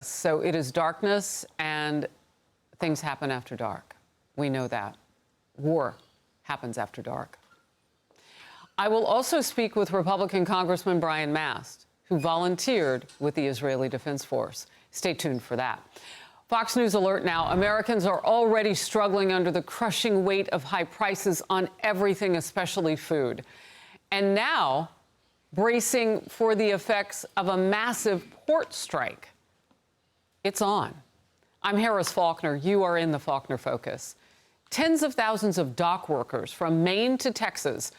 So it is darkness, and things happen after dark. We know that. War happens after dark. I will also speak with Republican Congressman Brian Mast, who volunteered with the Israeli Defense Force. Stay tuned for that. Fox News alert now. Americans are already struggling under the crushing weight of high prices on everything, especially food. And now, bracing for the effects of a massive port strike. It's on. I'm Harris Faulkner. You are in the Faulkner Focus. Tens of thousands of dock workers from Maine to Texas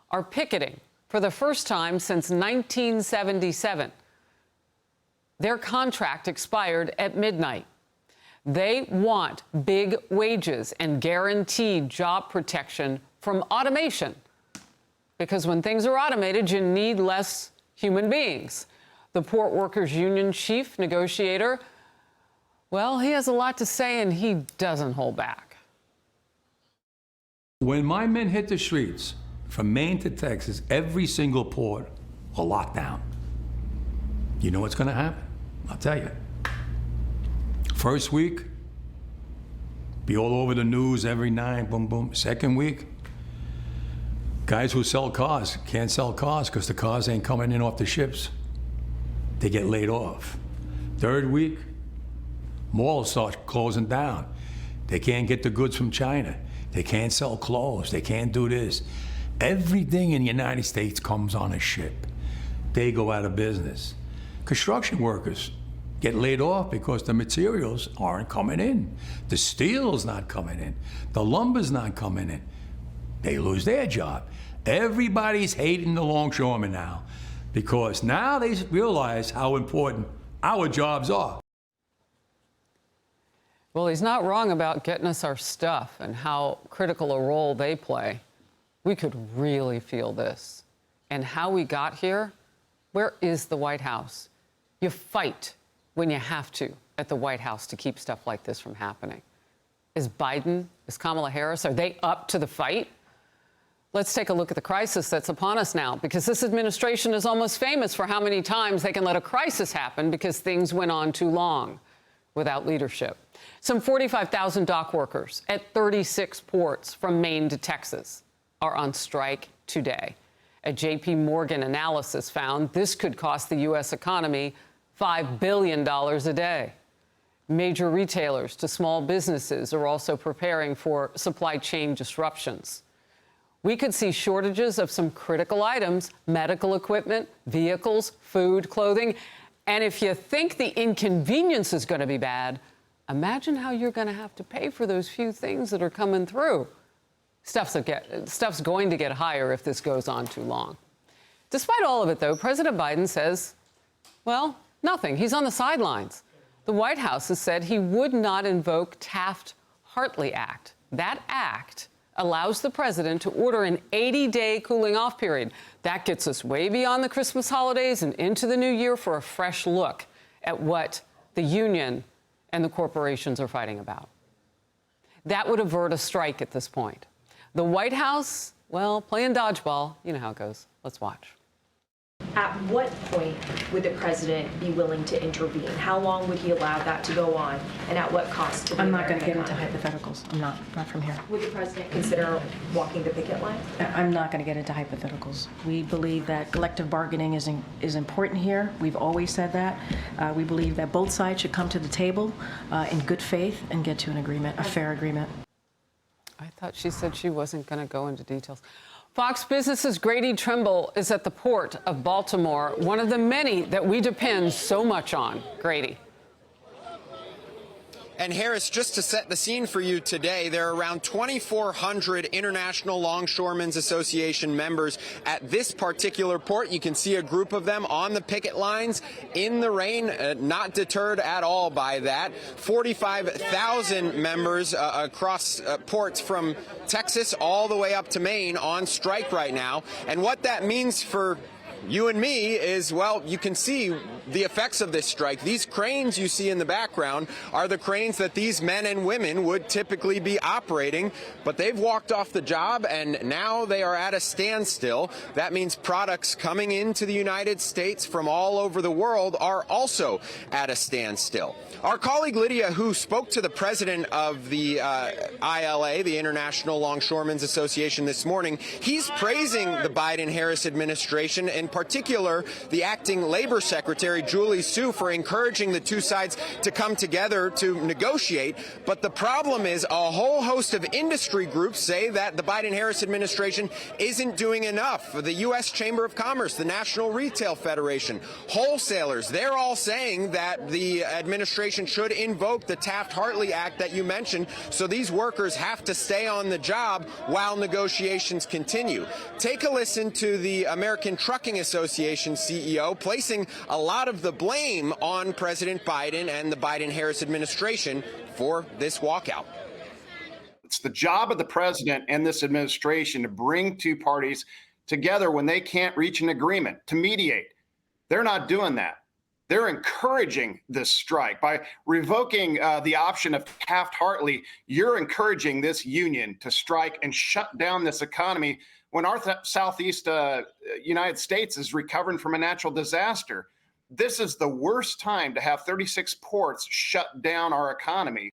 are picketing for the first time since 1977. Their contract expired at midnight. They want big wages and guaranteed job protection from automation. Because when things are automated, you need less human beings. The Port Workers Union chief negotiator, well, he has a lot to say, and he doesn't hold back. When my men hit the streets, from Maine to Texas, every single port will lock down. You know what's going to happen? I'll tell you. First week, be all over the news every night, boom, boom. Second week, guys who sell cars can't sell cars because the cars ain't coming in off the ships. They get laid off. Third week, malls start closing down. They can't get the goods from China. They can't sell clothes. They can't do this. Everything in the United States comes on a ship. They go out of business. Construction workers get laid off because the materials aren't coming in. The steel's not coming in. The lumber's not coming in. They lose their job. Everybody's hating the longshoremen now because now they realize how important our jobs are. Well, he's not wrong about getting us our stuff and how critical a role they play. We could really feel this. And how we got here? Where is the White House? You fight when you have to at the White House to keep stuff like this from happening. Is Biden, is Kamala Harris, are they up to the fight? Let's take a look at the crisis that's upon us now, because this administration is almost famous for how many times they can let a crisis happen because things went on too long without leadership. Some 45,000 dock workers at 36 ports from Maine to Texas are on strike today. A J.P. Morgan analysis found this could cost the U.S. economy $5 billion a day. Major retailers to small businesses are also preparing for supply chain disruptions. We could see shortages of some critical items, medical equipment, vehicles, food, clothing. And if you think the inconvenience is going to be bad, imagine how you're going to have to pay for those few things that are coming through. Stuff's going to get higher if this goes on too long. Despite all of it, though, President Biden says, well, nothing. He's on the sidelines. The White House has said he would not invoke Taft-Hartley Act. That act allows the president to order an 80-day cooling-off period. That gets us way beyond the Christmas holidays and into the new year for a fresh look at what the union and the corporations are fighting about. That would avert a strike at this point. The White House, well, playing dodgeball. You know how it goes. Let's watch. At what point would the president be willing to intervene? How long would he allow that to go on, and at what cost to the I'm not going to American get into economy? hypotheticals. I'm not from here. Would the president consider walking the picket line? I'm not going to get into hypotheticals. We believe that collective bargaining is important here. We've always said that. We believe that both sides should come to the table in good faith and get to an agreement, a fair agreement. I thought she said she wasn't going to go into details. Fox Business's Grady Trimble is at the port of Baltimore, one of the many that we depend so much on. Grady. And Harris, just to set the scene for you today, there are around 2,400 International Longshoremen's Association members at this particular port. You can see a group of them on the picket lines in the rain, not deterred at all by that. 45,000 members across ports from Texas all the way up to Maine on strike right now. And what that means for you and me is, well, you can see the effects of this strike. These cranes you see in the background are the cranes that these men and women would typically be operating, but they've walked off the job and now they are at a standstill. That means products coming into the United States from all over the world are also at a standstill. Our colleague Lydia, who spoke to the president of the ILA, the International Longshoremen's Association, this morning, he's praising the Biden-Harris administration, in particular the acting labor secretary, Julie Su, for encouraging the two sides to come together to negotiate. But the problem is a whole host of industry groups say that the Biden-Harris administration isn't doing enough. The U.S. Chamber of Commerce, the National Retail Federation, wholesalers, they're all saying that the administration should invoke the Taft-Hartley Act that you mentioned, so these workers have to stay on the job while negotiations continue. Take a listen to the American Trucking Association CEO placing a lot of the blame on President Biden and the Biden-Harris administration for this walkout. It's the job of the president and this administration to bring two parties together when they can't reach an agreement, to mediate. They're not doing that. They're encouraging this strike. By revoking the option of Taft-Hartley, you're encouraging this union to strike and shut down this economy when our southeast United States is recovering from a natural disaster. This is the worst time to have 36 ports shut down our economy.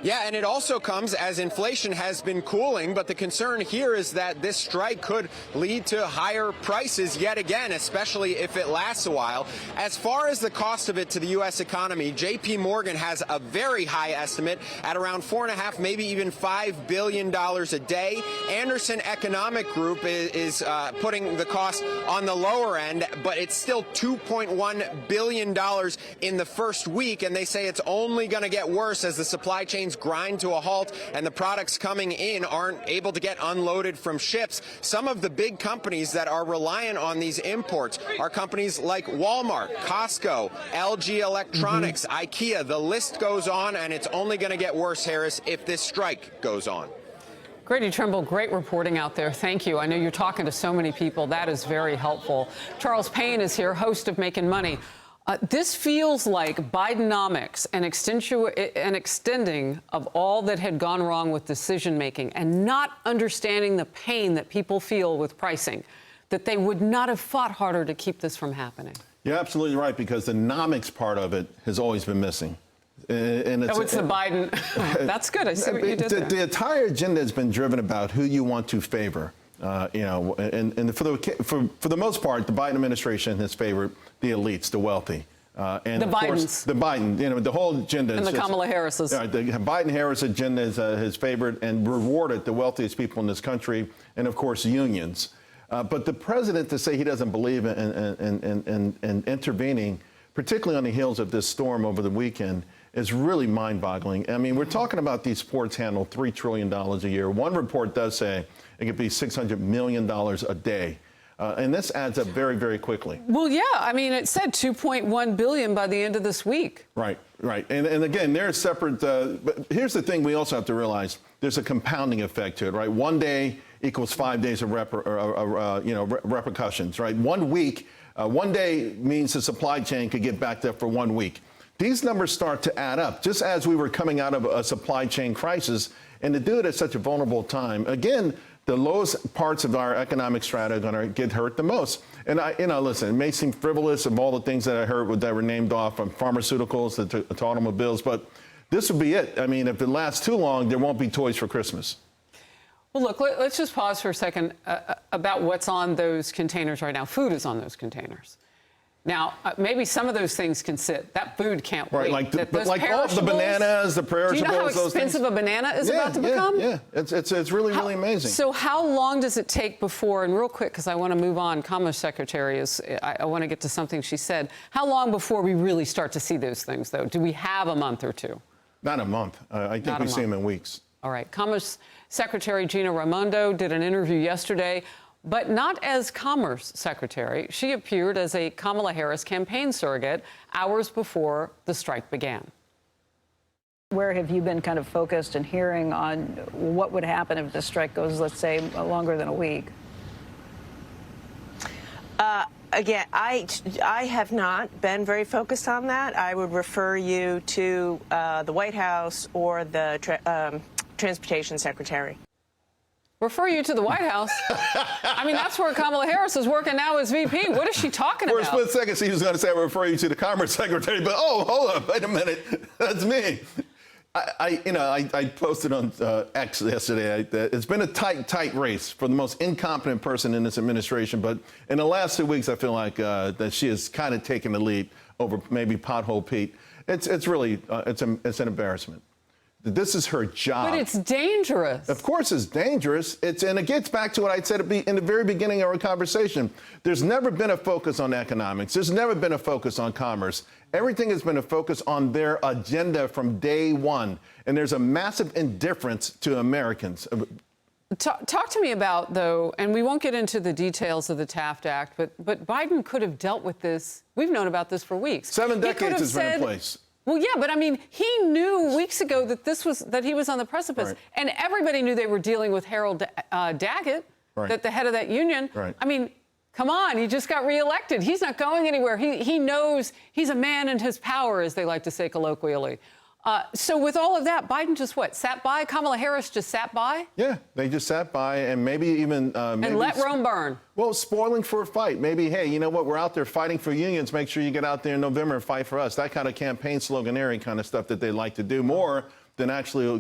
Yeah, and it also comes as inflation has been cooling, but the concern here is that this strike could lead to higher prices yet again, especially if it lasts a while. As far as the cost of it to the U.S. economy, J.P. Morgan has a very high estimate at around $4.5, maybe even $5 billion a day. Anderson Economic Group is putting the cost on the lower end, but it's still $2.1 billion in the first week, and they say it's only going to get worse as the supply chains grind to a halt and the products coming in aren't able to get unloaded from ships. Some of the big companies that are reliant on these imports are companies like Walmart, Costco, LG Electronics, IKEA. The list goes on, and it's only going to get worse, Harris, if this strike goes on. Grady, Trimble, great reporting out there. Thank you. I know you're talking to so many people. That is very helpful. Charles Payne is here, host of Making Money. This feels like Bidenomics, an extending of all that had gone wrong with decision-making and not understanding the pain that people feel with pricing, that they would not have fought harder to keep this from happening. You're absolutely right, because the nomics part of it has always been missing. And it's the Biden. That's good. I see what you did there. The entire agenda has been driven about who you want to favor. And for the most part, the Biden administration has favored the elites, the wealthy. And the of course, the Biden, the whole agenda. And the Kamala Harris's. The Biden-Harris agenda has favored and rewarded the wealthiest people in this country, and of course, unions. But the president, to say he doesn't believe in intervening, particularly on the heels of this storm over the weekend, is really mind-boggling. I mean, we're talking about these ports handle $3 trillion a year. One report does say it could be $600 million a day. And this adds up very, very quickly. Well, yeah. I mean, it said $2.1 billion by the end of this week. Right, right. And again, there's separate. But here's the thing we also have to realize. There's a compounding effect to it, right? 1 day equals 5 days of repercussions, right? 1 week, 1 day means the supply chain could get backed up for 1 week. These numbers start to add up, just as we were coming out of a supply chain crisis. And to do it at such a vulnerable time, again, the lowest parts of our economic strata are going to get hurt the most. And listen, it may seem frivolous of all the things that I heard that were named off, from pharmaceuticals to automobiles, but this would be it. I mean, if it lasts too long, there won't be toys for Christmas. Well, look, let's just pause for a second about what's on those containers right now. Food is on those containers. Now, maybe some of those things can sit. That food can't wait. Like all the bananas, the perishables. Do you know how expensive a banana is about to become? Yeah, it's really, really amazing. So how long does it take before, and real quick, because I want to move on, Commerce Secretary, I want to get to something she said. How long before we really start to see those things, though? Do we have a month or two? Not a month. I think we see them in weeks. All right. Commerce Secretary Gina Raimondo did an interview yesterday, but not as Commerce Secretary. She appeared as a Kamala Harris campaign surrogate hours before the strike began. Where have you been kind of focused and hearing on what would happen if the strike goes, let's say, longer than a week? Again, I have not been very focused on that. I would refer you to the White House or the Transportation Secretary. Refer you to the White House? I mean, that's where Kamala Harris is working now as VP. What is she talking For about? a split second, she was going to say, I refer you to the Commerce Secretary, but oh, hold on, wait a minute, that's me. I posted on X yesterday that it's been a tight race for the most incompetent person in this administration. But in the last 2 weeks, I feel like that she has kind of taken the lead over maybe Pothole Pete. It's really it's an embarrassment. This is her job. But it's dangerous. Of course it's dangerous. And it gets back to what I said in the very beginning of our conversation. There's never been a focus on economics. There's never been a focus on commerce. Everything has been a focus on their agenda from day one. And there's a massive indifference to Americans. Talk to me about, though, and we won't get into the details of the Taft Act, but Biden could have dealt with this. We've known about this for weeks. 7 decades has been in place. Well, yeah, but I mean, he knew weeks ago that he was on the precipice, Right. and everybody knew they were dealing with Harold Daggett, Right. the head of that union. Right. I mean, come on, he just got reelected. He's not going anywhere. He knows he's a man in his power, as they like to say colloquially. So with all of that, Biden just sat by? Kamala Harris just sat by? Yeah, they just sat by and maybe even... and let Rome burn. Well, spoiling for a fight. Maybe, hey, you know what? We're out there fighting for unions. Make sure you get out there in November and fight for us. That kind of campaign sloganeering kind of stuff that they like to do more than actually,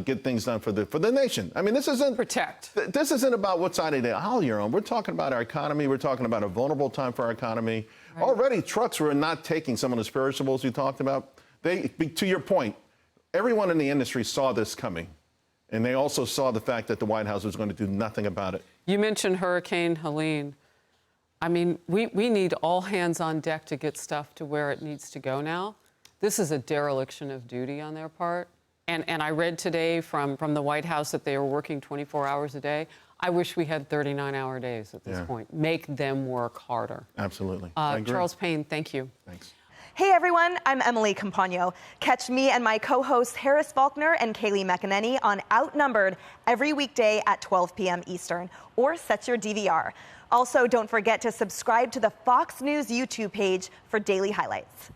get things done for the nation. I mean, this isn't... Protect. This isn't about what side of the aisle you're on. We're talking about our economy. We're talking about a vulnerable time for our economy. Right. Already, trucks were not taking some of the perishables you talked about. To your point, everyone in the industry saw this coming, and they also saw the fact that the White House was going to do nothing about it. You mentioned Hurricane Helene. I mean, we need all hands on deck to get stuff to where it needs to go now. This is a dereliction of duty on their part. And I read today from the White House that they are working 24 hours a day. I wish we had 39-hour days at this point. Make them work harder. Absolutely. Charles Payne, thank you. Thanks. Hey everyone, I'm Emily Campagno. Catch me and my co-hosts Harris Faulkner and Kaylee McEnany on Outnumbered every weekday at 12 p.m. Eastern, or set your DVR. Also, don't forget to subscribe to the Fox News YouTube page for daily highlights.